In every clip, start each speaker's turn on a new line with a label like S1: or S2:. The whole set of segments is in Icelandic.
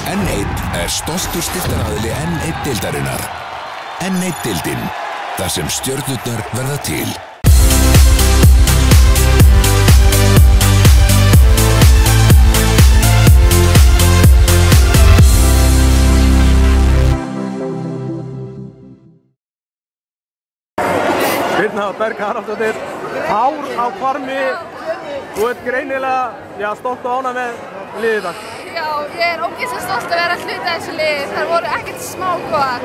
S1: N1 er stoltur styrktaraðili N1-deildarinnar. N1-deildin, þar sem stjörnurnar verða til.
S2: Birna Berg Haraldsdóttir, hár á hvarmi. Þú ert greinilega stolt og ánægð með liðið í dag.
S3: Já, ég ógeðslega stolt að vera hluti af þessu liði. Það voru ekkert smá góðar.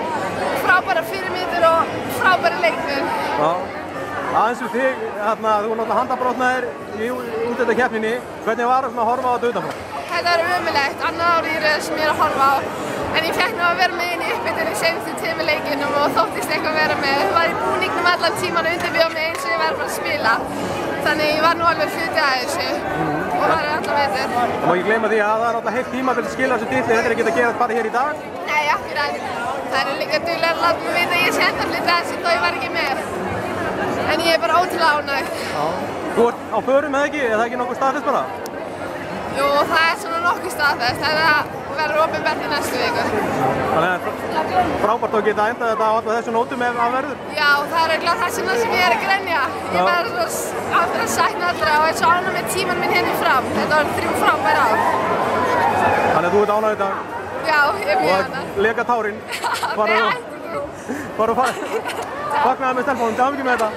S3: Frábærar fyrirmyndir og frábæri leikmenn.
S2: Já. Aðeins við þig, þú náttúrulega handabrotnaðir í úrslitakeppninni. Hvernig var það að horfa á þetta utanfrá?
S3: Þetta var ömurlegt, annað árið í röð sem ég er að horfa á. En ég fékk nú að vera með inn í uppbytun í seinustu 2 leikjunum og þóttist eitthvað vera með. Ég var í búningnum allan tíman og undirbjóð mig eins og ég var bara að spila. Þannig ég var nú alveg hluti af þessu og var allan vetur.
S2: Það má ekki gleyma því að það er náttúrulega heilt tíma til að skila þessu titli. Þetta er ekki að gera bara hér í dag?
S3: Nei, akkurat. Það eru líka duglegar að láta mig vita að ég sé enda hluti af þessu þó ég var ekki með. En ég er bara ótrúlega ánægð.
S2: Þú ert á förum eða ekki? Er það ekki nokkuð staðfest bara?
S3: Jú, það er svona nokkuð staðfest. Það verður opinbert í næstu viku.
S2: Þannig að frábært að geta endað þetta á alltaf þessu nótum ef það verður?
S3: Já, það er eiginlega það sem ég er að grenja. Ég var alltaf að sakna allra og er svo ánægð með tíman minn hérna fram. Þetta var 3 frábær ár.
S2: Þannig að þú ert ánægð í dag?
S3: Já, ég er mjög ánægð.
S2: Og leka tárin?
S3: Nei, ætti ekki.
S2: Bara fagnaði með stelpunum, til hamingju með þetta.